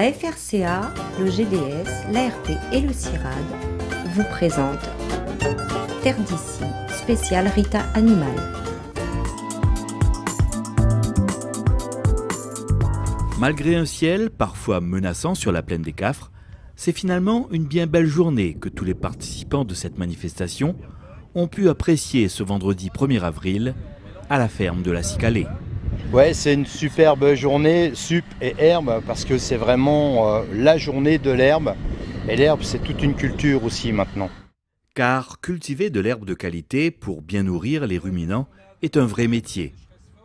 La FRCA, le GDS, l'ARP et le CIRAD vous présentent Terre d'ici, spécial Rita Animal. Malgré un ciel parfois menaçant sur la plaine des Cafres, c'est finalement une bien belle journée que tous les participants de cette manifestation ont pu apprécier ce vendredi 1er avril à la ferme de la Cicalée. Ouais, c'est une superbe journée, sup et herbe, parce que c'est vraiment la journée de l'herbe. Et l'herbe, c'est toute une culture aussi maintenant. Car cultiver de l'herbe de qualité pour bien nourrir les ruminants est un vrai métier.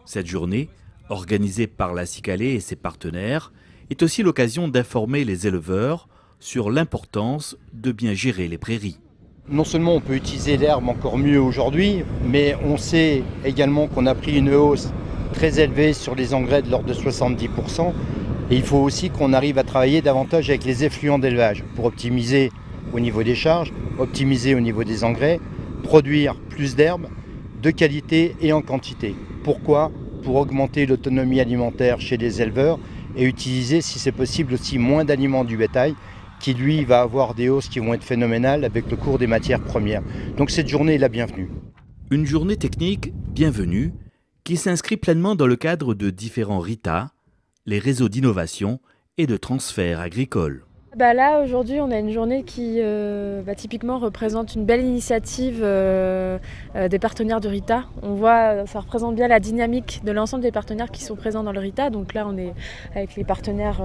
Cette journée, organisée par la Cicalée et ses partenaires, est aussi l'occasion d'informer les éleveurs sur l'importance de bien gérer les prairies. Non seulement on peut utiliser l'herbe encore mieux aujourd'hui, mais on sait également qu'on a pris une hausse très élevée sur les engrais de l'ordre de 70%. Et il faut aussi qu'on arrive à travailler davantage avec les effluents d'élevage pour optimiser au niveau des charges, optimiser au niveau des engrais, produire plus d'herbe, de qualité et en quantité. Pourquoi ? Pour augmenter l'autonomie alimentaire chez les éleveurs et utiliser, si c'est possible, aussi moins d'aliments du bétail qui, lui, va avoir des hausses qui vont être phénoménales avec le cours des matières premières. Donc cette journée est la bienvenue. Une journée technique bienvenue qui s'inscrit pleinement dans le cadre de différents RITA, les réseaux d'innovation et de transfert agricole. Là, aujourd'hui, on a une journée qui typiquement représente une belle initiative des partenaires de RITA. On voit, ça représente bien la dynamique de l'ensemble des partenaires qui sont présents dans le RITA. Donc là, on est avec les partenaires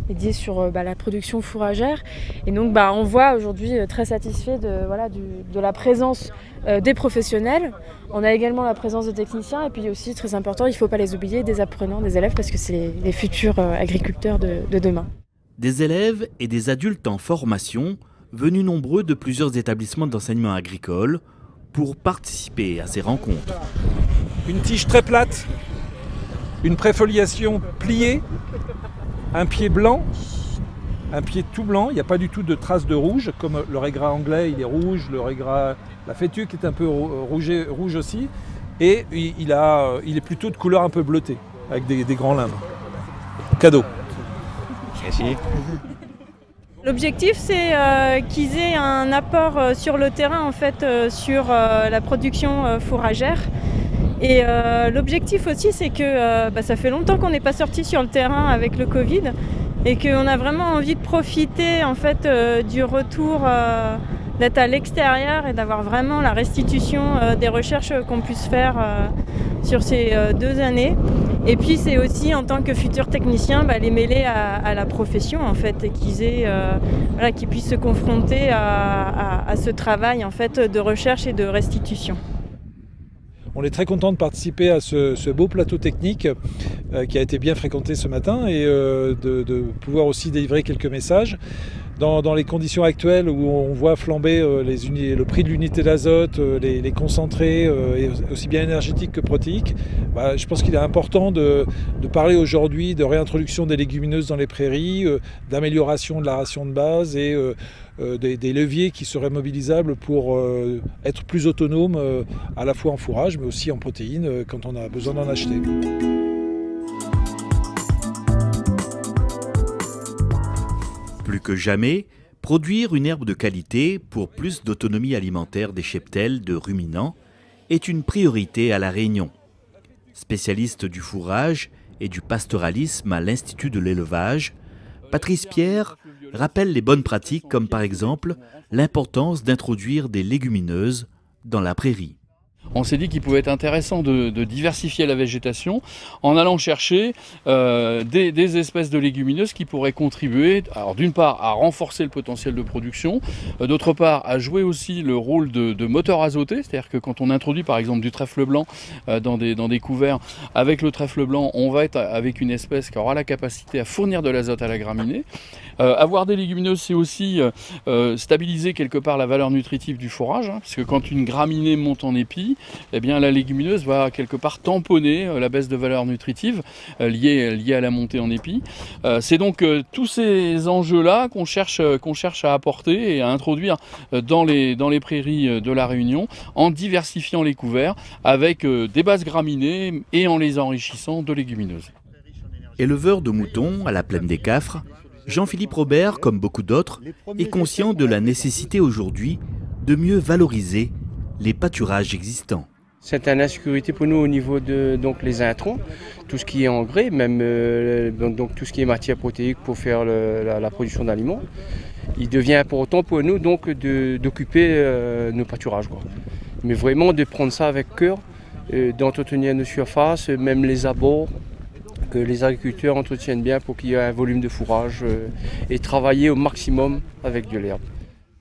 dédiés sur la production fourragère. Et donc, on voit aujourd'hui très satisfait de la présence des professionnels. On a également la présence de techniciens et puis aussi, très important, il ne faut pas les oublier, des apprenants, des élèves, parce que c'est les futurs agriculteurs de demain. Des élèves et des adultes en formation, venus nombreux de plusieurs établissements d'enseignement agricole, pour participer à ces rencontres. Une tige très plate, une préfoliation pliée, un pied blanc, un pied tout blanc, il n'y a pas du tout de traces de rouge, comme le régras anglais, il est rouge, le régras, la fétuque est un peu rouge aussi, et il est plutôt de couleur un peu bleutée, avec des grands limbes. Cadeau. Merci. L'objectif, c'est qu'ils aient un apport sur le terrain, en fait, sur la production fourragère. Et l'objectif aussi, c'est que ça fait longtemps qu'on n'est pas sorti sur le terrain avec le Covid et qu'on a vraiment envie de profiter, en fait, du retour, d'être à l'extérieur et d'avoir vraiment la restitution des recherches qu'on puisse faire sur ces 2 années. Et puis c'est aussi, en tant que futurs techniciens, les mêler à la profession, en fait, et qu'ils puissent se confronter à ce travail, en fait, de recherche et de restitution. On est très content de participer à ce beau plateau technique qui a été bien fréquenté ce matin et de pouvoir aussi délivrer quelques messages. Dans les conditions actuelles où on voit flamber le prix de l'unité d'azote, les concentrés, aussi bien énergétiques que protéiques, je pense qu'il est important de parler aujourd'hui de réintroduction des légumineuses dans les prairies, d'amélioration de la ration de base et des leviers qui seraient mobilisables pour être plus autonome à la fois en fourrage mais aussi en protéines quand on a besoin d'en acheter. Plus que jamais, produire une herbe de qualité pour plus d'autonomie alimentaire des cheptels de ruminants est une priorité à La Réunion. Spécialiste du fourrage et du pastoralisme à l'Institut de l'élevage, Patrice Pierre rappelle les bonnes pratiques comme par exemple l'importance d'introduire des légumineuses dans la prairie. On s'est dit qu'il pouvait être intéressant de diversifier la végétation en allant chercher des espèces de légumineuses qui pourraient contribuer, alors d'une part à renforcer le potentiel de production, d'autre part à jouer aussi le rôle de moteur azoté, c'est-à-dire que quand on introduit par exemple du trèfle blanc dans des couverts, avec le trèfle blanc, on va être avec une espèce qui aura la capacité à fournir de l'azote à la graminée. Avoir des légumineuses, c'est aussi stabiliser quelque part la valeur nutritive du fourrage, parce que quand une graminée monte en épi, eh bien, la légumineuse va quelque part tamponner la baisse de valeur nutritive liée à la montée en épi. C'est donc tous ces enjeux-là qu'on cherche à apporter et à introduire dans les prairies de La Réunion en diversifiant les couverts avec des bases graminées et en les enrichissant de légumineuses. Éleveurs de moutons à la plaine des Cafres, Jean-Philippe Robert, comme beaucoup d'autres, est conscient de la nécessité aujourd'hui de mieux valoriser les pâturages existants. C'est une insécurité pour nous au niveau de les intrants, tout ce qui est engrais, même donc tout ce qui est matière protéique pour faire la production d'aliments. Il devient important pour nous donc d'occuper nos pâturages, quoi. Mais vraiment de prendre ça avec cœur, d'entretenir nos surfaces, même les abords, que les agriculteurs entretiennent bien pour qu'il y ait un volume de fourrage et travailler au maximum avec de l'herbe.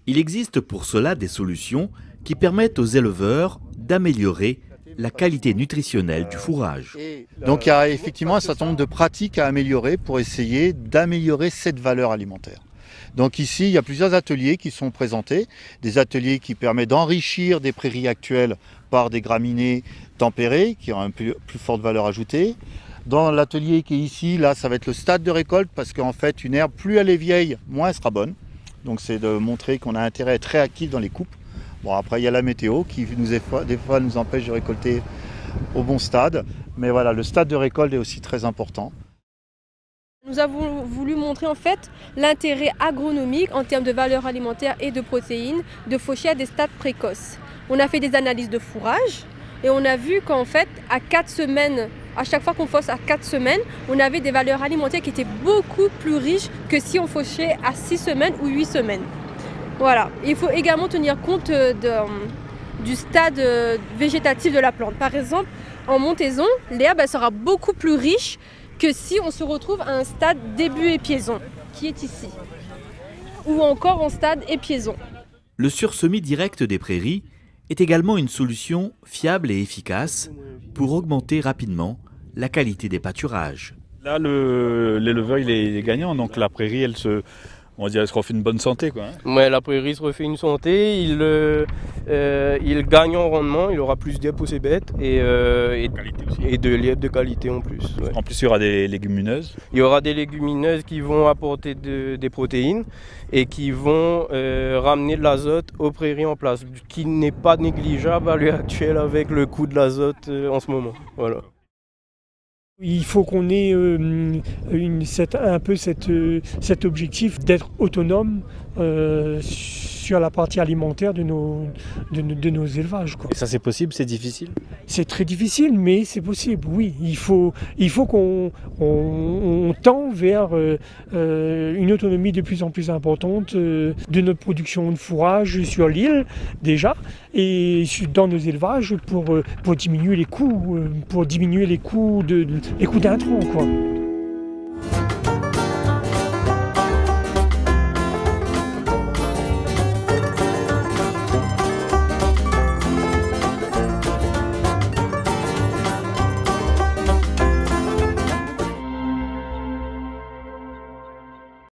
Il existe pour cela des solutions qui permettent aux éleveurs d'améliorer la qualité nutritionnelle du fourrage. Donc il y a effectivement un certain nombre de pratiques à améliorer pour essayer d'améliorer cette valeur alimentaire. Donc ici, il y a plusieurs ateliers qui sont présentés, des ateliers qui permettent d'enrichir des prairies actuelles par des graminées tempérées qui ont une plus forte valeur ajoutée. Dans l'atelier qui est ici, là, ça va être le stade de récolte parce qu'en fait, une herbe, plus elle est vieille, moins elle sera bonne. Donc c'est de montrer qu'on a intérêt à être réactif dans les coupes. Bon, après, il y a la météo qui des fois nous empêche de récolter au bon stade. Mais voilà, le stade de récolte est aussi très important. Nous avons voulu montrer en fait l'intérêt agronomique en termes de valeur alimentaire et de protéines de faucher à des stades précoces. On a fait des analyses de fourrage et on a vu qu'en fait, à 4 semaines, à chaque fois qu'on fauche à 4 semaines, on avait des valeurs alimentaires qui étaient beaucoup plus riches que si on fauchait à 6 semaines ou 8 semaines. Voilà. Il faut également tenir compte du stade végétatif de la plante. Par exemple, en montaison, l'herbe sera beaucoup plus riche que si on se retrouve à un stade début épiaison, qui est ici, ou encore en stade épiaison. Le sursemis direct des prairies est également une solution fiable et efficace pour augmenter rapidement la qualité des pâturages. Là, l'éleveur il est gagnant, donc la prairie, elle se refait une bonne santé, quoi. Ouais, la prairie se refait une santé, il gagne en rendement, il aura plus d'herbe pour ses bêtes et de l'herbe de qualité en plus. Ouais. En plus, il y aura des légumineuses. Il y aura des légumineuses qui vont apporter des protéines et qui vont ramener de l'azote aux prairies en place, qui n'est pas négligeable à l'heure actuelle avec le coût de l'azote en ce moment. Voilà. Il faut qu'on ait un peu cet objectif d'être autonome sur la partie alimentaire de nos élevages, quoi. Et ça, c'est possible, c'est difficile? C'est très difficile, mais c'est possible, oui. Il faut qu'on tend vers une autonomie de plus en plus importante de notre production de fourrage sur l'île, déjà, et dans nos élevages pour diminuer les coûts, d'intrants, quoi.